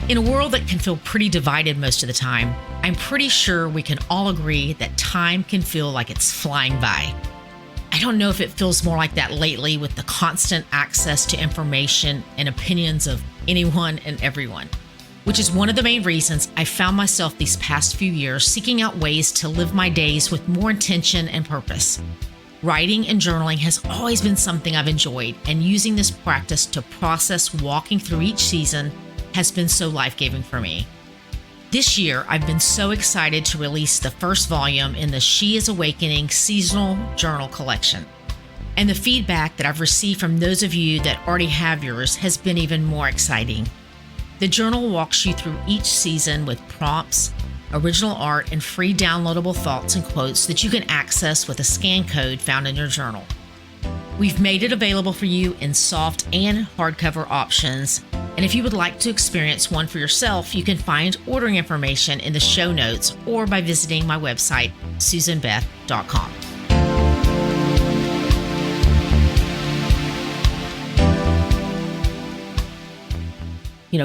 In a world that can feel pretty divided most of the time, I'm pretty sure we can all agree that time can feel like it's flying by. I don't know if it feels more like that lately with the constant access to information and opinions of anyone and everyone, which is one of the main reasons I found myself these past few years seeking out ways to live my days with more intention and purpose. Writing and journaling has always been something I've enjoyed, and using this practice to process walking through each season has been so life-giving for me. This year, I've been so excited to release the first volume in the She is Awakening seasonal journal collection. And the feedback that I've received from those of you that already have yours has been even more exciting. The journal walks you through each season with prompts, original art, and free downloadable thoughts and quotes that you can access with a scan code found in your journal. We've made it available for you in soft and hardcover options. And if you would like to experience one for yourself, you can find ordering information in the show notes or by visiting my website, susanbeth.com.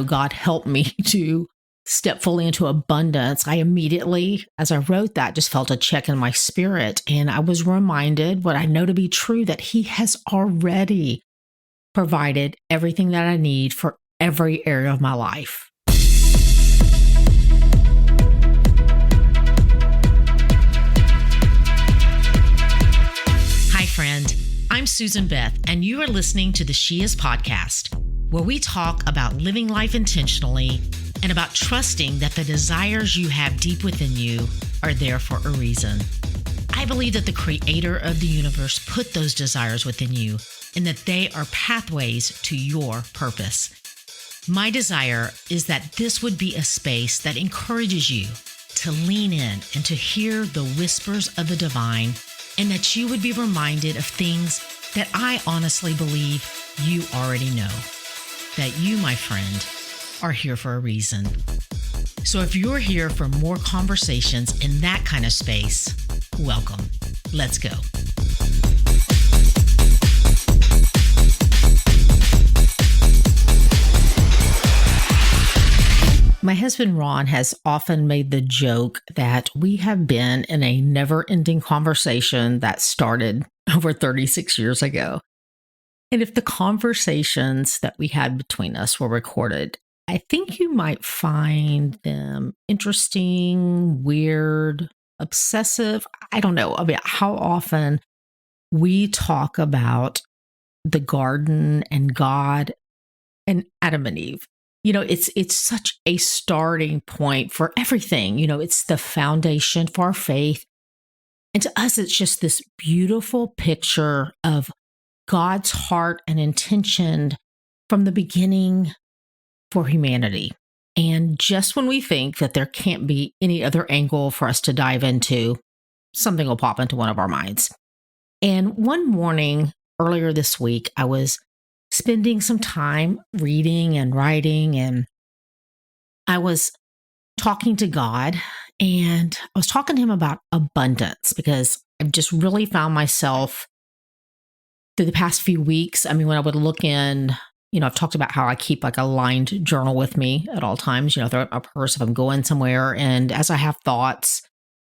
God helped me to step fully into abundance. I immediately, as I wrote that, just felt a check in my spirit. And I was reminded what I know to be true, that He has already provided everything that I need for every area of my life. Hi, friend. I'm Susan Beth, and you are listening to the She Is podcast, where we talk about living life intentionally and about trusting that the desires you have deep within you are there for a reason. I believe that the Creator of the universe put those desires within you and that they are pathways to your purpose. My desire is that this would be a space that encourages you to lean in and to hear the whispers of the divine, and that you would be reminded of things that I honestly believe you already know. That you, my friend, are here for a reason. So if you're here for more conversations in that kind of space, welcome. Let's go. My husband, Ron, has often made the joke that we have been in a never-ending conversation that started over 36 years ago. And if the conversations that we had between us were recorded, I think you might find them interesting, weird, obsessive. I don't know about how often we talk about the garden and God and Adam and Eve. It's such a starting point for everything. It's the foundation for our faith. And to us, it's just this beautiful picture of God's heart and intention from the beginning for humanity. And just when we think that there can't be any other angle for us to dive into, something will pop into one of our minds. And one morning earlier this week, I was spending some time reading and writing, and I was talking to God, and I was talking to Him about abundance, because I've just really found myself through the past few weeks. When I would look in, I've talked about how I keep like a lined journal with me at all times, throw my purse if I'm going somewhere. And as I have thoughts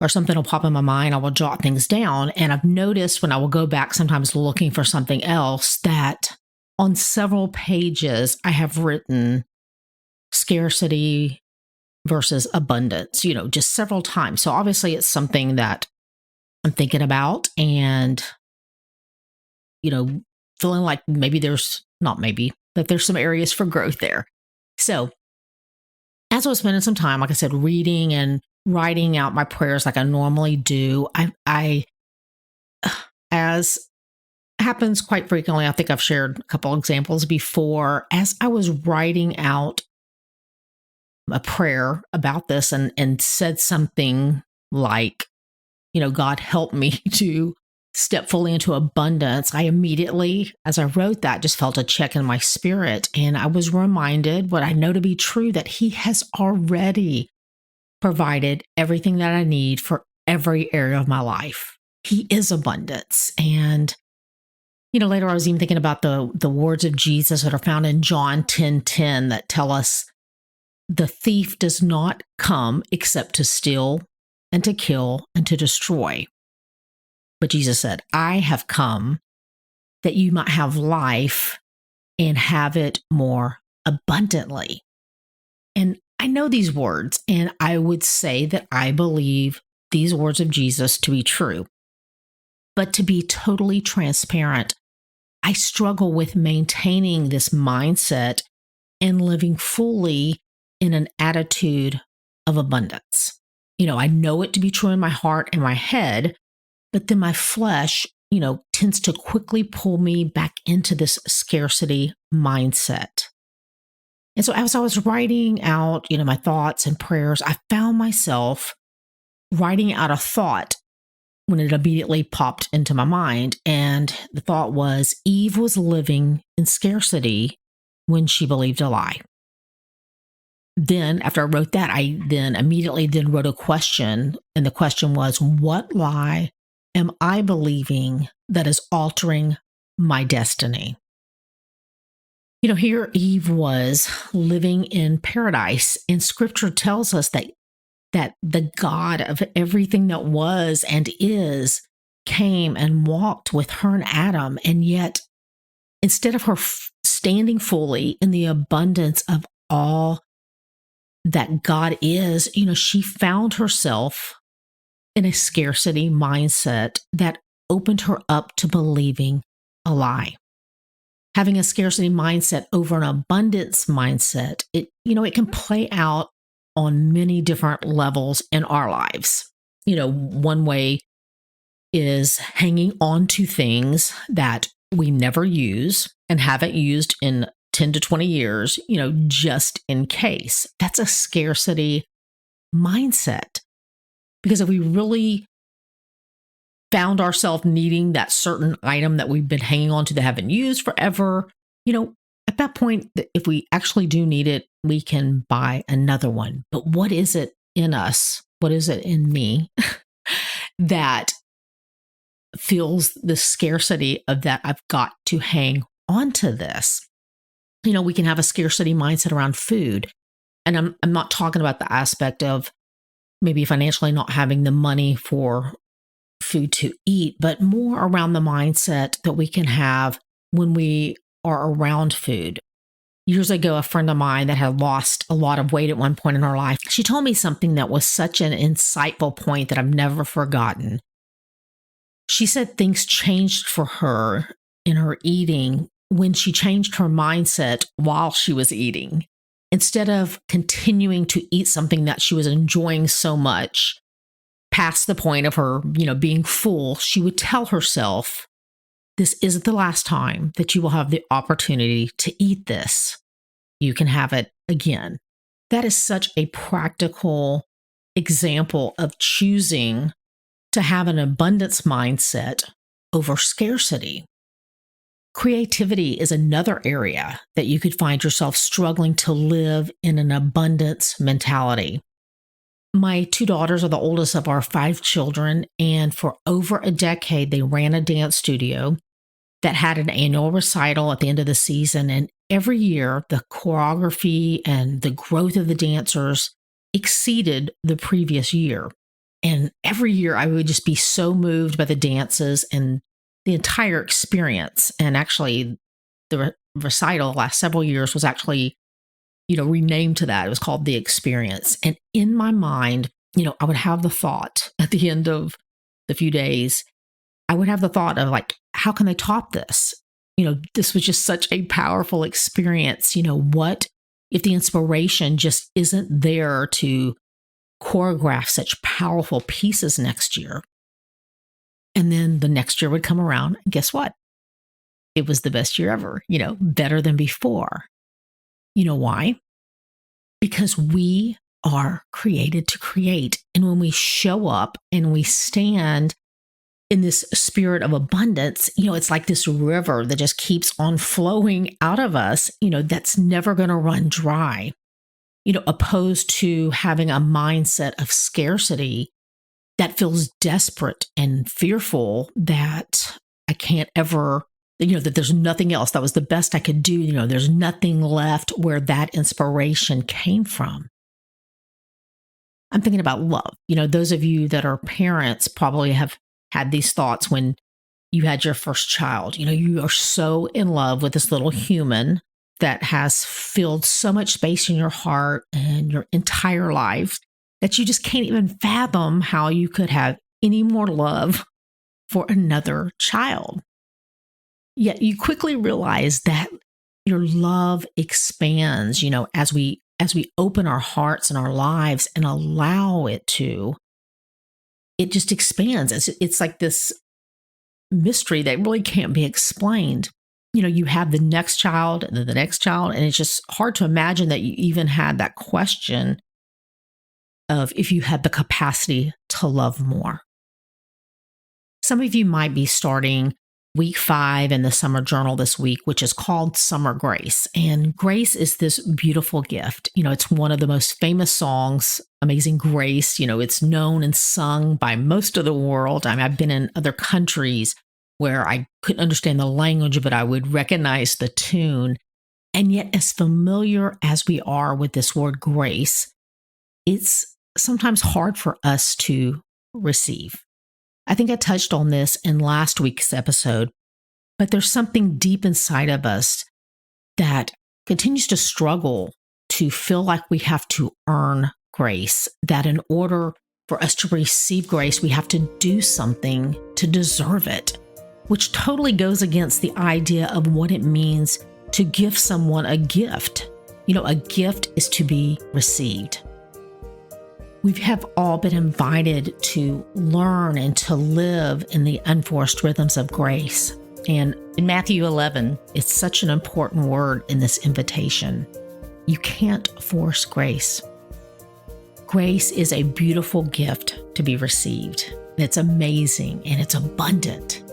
or something will pop in my mind, I will jot things down. And I've noticed when I will go back sometimes looking for something else, that on several pages, I have written scarcity versus abundance, just several times. So obviously it's something that I'm thinking about, and, feeling like that there's some areas for growth there. So as I was spending some time, like I said, reading and writing out my prayers like I normally do, I as happens quite frequently, I think I've shared a couple examples before, as I was writing out a prayer about this and said something like, God help me to step fully into abundance, I immediately, as I wrote that, just felt a check in my spirit. And I was reminded what I know to be true, that He has already provided everything that I need for every area of my life. He is abundance. And later I was even thinking about the words of Jesus that are found in John 10:10 that tell us the thief does not come except to steal and to kill and to destroy. But Jesus said, I have come that you might have life and have it more abundantly. And I know these words, and I would say that I believe these words of Jesus to be true. But to be totally transparent, I struggle with maintaining this mindset and living fully in an attitude of abundance. I know it to be true in my heart and my head, but then my flesh, tends to quickly pull me back into this scarcity mindset. And so as I was writing out, my thoughts and prayers, I found myself writing out a thought when it immediately popped into my mind. And the thought was, Eve was living in scarcity when she believed a lie. Then after I wrote that, I then immediately wrote a question. And the question was, what lie am I believing that is altering my destiny? Here Eve was living in paradise, and scripture tells us that the God of everything that was and is came and walked with her and Adam. And yet, instead of her standing fully in the abundance of all that God is, she found herself in a scarcity mindset that opened her up to believing a lie. Having a scarcity mindset over an abundance mindset, it can play out on many different levels in our lives. One way is hanging on to things that we never use and haven't used in 10 to 20 years, just in case. That's a scarcity mindset. Because if we really found ourselves needing that certain item that we've been hanging on to that haven't used forever, at that point, if we actually do need it, we can buy another one. But what is it in us? What is it in me that feels the scarcity of that I've got to hang on to this? We can have a scarcity mindset around food. And I'm not talking about the aspect of maybe financially not having the money for food to eat, but more around the mindset that we can have when we are around food. Years ago, a friend of mine that had lost a lot of weight at one point in her life, she told me something that was such an insightful point that I've never forgotten. She said things changed for her in her eating when she changed her mindset while she was eating. Instead of continuing to eat something that she was enjoying so much, past the point of her, being full, she would tell herself, this isn't the last time that you will have the opportunity to eat this. You can have it again. That is such a practical example of choosing to have an abundance mindset over scarcity. Creativity is another area that you could find yourself struggling to live in an abundance mentality. My 2 daughters are the oldest of our 5 children, and for over a decade, they ran a dance studio that had an annual recital at the end of the season. And every year, the choreography and the growth of the dancers exceeded the previous year. And every year, I would just be so moved by the dances and the entire experience. And actually, the recital the last several years was actually renamed to that. It was called The Experience. And in my mind, I would have the thought at the end of the few days, I would have the thought of how can they top this? This was just such a powerful experience. What if the inspiration just isn't there to choreograph such powerful pieces next year? And then the next year would come around, and guess what? It was the best year ever, better than before. You know why? Because we are created to create. And when we show up and we stand in this spirit of abundance, it's like this river that just keeps on flowing out of us, that's never going to run dry, opposed to having a mindset of scarcity that feels desperate and fearful that I can't ever that there's nothing else. That was the best I could do. There's nothing left, where that inspiration came from. I'm thinking about love. Those of you that are parents probably have had these thoughts when you had your first child. You are so in love with this little human that has filled so much space in your heart and your entire life that you just can't even fathom how you could have any more love for another child. Yet you quickly realize that your love expands, as we open our hearts and our lives and allow it to. It just expands. It's like this mystery that really can't be explained. You have the next child and then the next child, and it's just hard to imagine that you even had that question of if you had the capacity to love more. Some of you might be starting week 5 in the summer journal this week, which is called Summer Grace. And grace is this beautiful gift. It's one of the most famous songs, Amazing Grace. It's known and sung by most of the world. I've been in other countries where I couldn't understand the language, but I would recognize the tune. And yet, as familiar as we are with this word grace, it's sometimes hard for us to receive. I think I touched on this in last week's episode, but there's something deep inside of us that continues to struggle to feel like we have to earn grace, that in order for us to receive grace, we have to do something to deserve it, which totally goes against the idea of what it means to give someone a gift. A gift is to be received. We have all been invited to learn and to live in the unforced rhythms of grace. And in Matthew 11, it's such an important word in this invitation. You can't force grace. Grace is a beautiful gift to be received. It's amazing and it's abundant.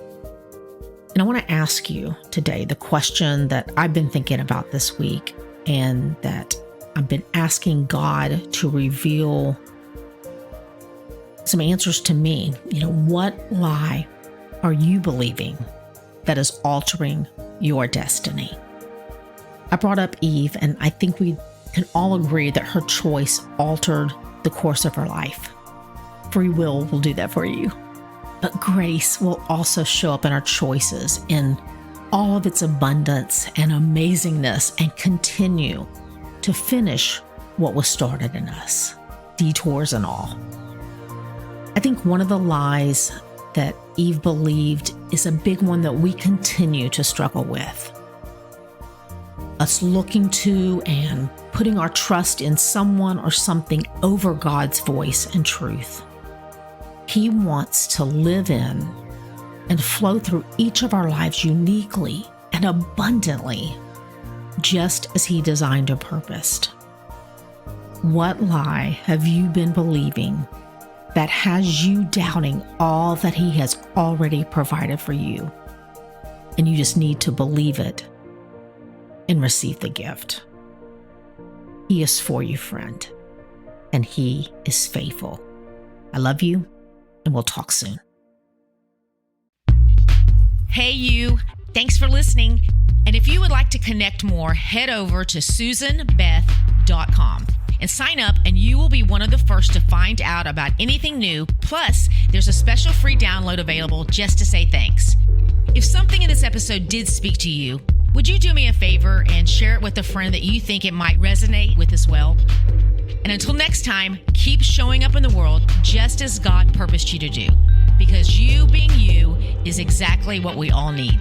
And I want to ask you today the question that I've been thinking about this week, and that I've been asking God to reveal some answers to me. What lie are you believing that is altering your destiny? I brought up Eve, and I think we can all agree that her choice altered the course of her life. Free will do that for you. But grace will also show up in our choices in all of its abundance and amazingness, and continue to finish what was started in us, detours and all. I think one of the lies that Eve believed is a big one that we continue to struggle with. Us looking to and putting our trust in someone or something over God's voice and truth. He wants to live in and flow through each of our lives uniquely and abundantly, just as He designed or purposed. What lie have you been believing that has you doubting all that He has already provided for you? And you just need to believe it and receive the gift. He is for you, friend, and He is faithful. I love you, and we'll talk soon. Hey, you. Thanks for listening. And if you would like to connect more, head over to SusanBeth.com and sign up, and you will be one of the first to find out about anything new. Plus, there's a special free download available just to say thanks. If something in this episode did speak to you, would you do me a favor and share it with a friend that you think it might resonate with as well? And until next time, keep showing up in the world just as God purposed you to do, because you being you is exactly what we all need.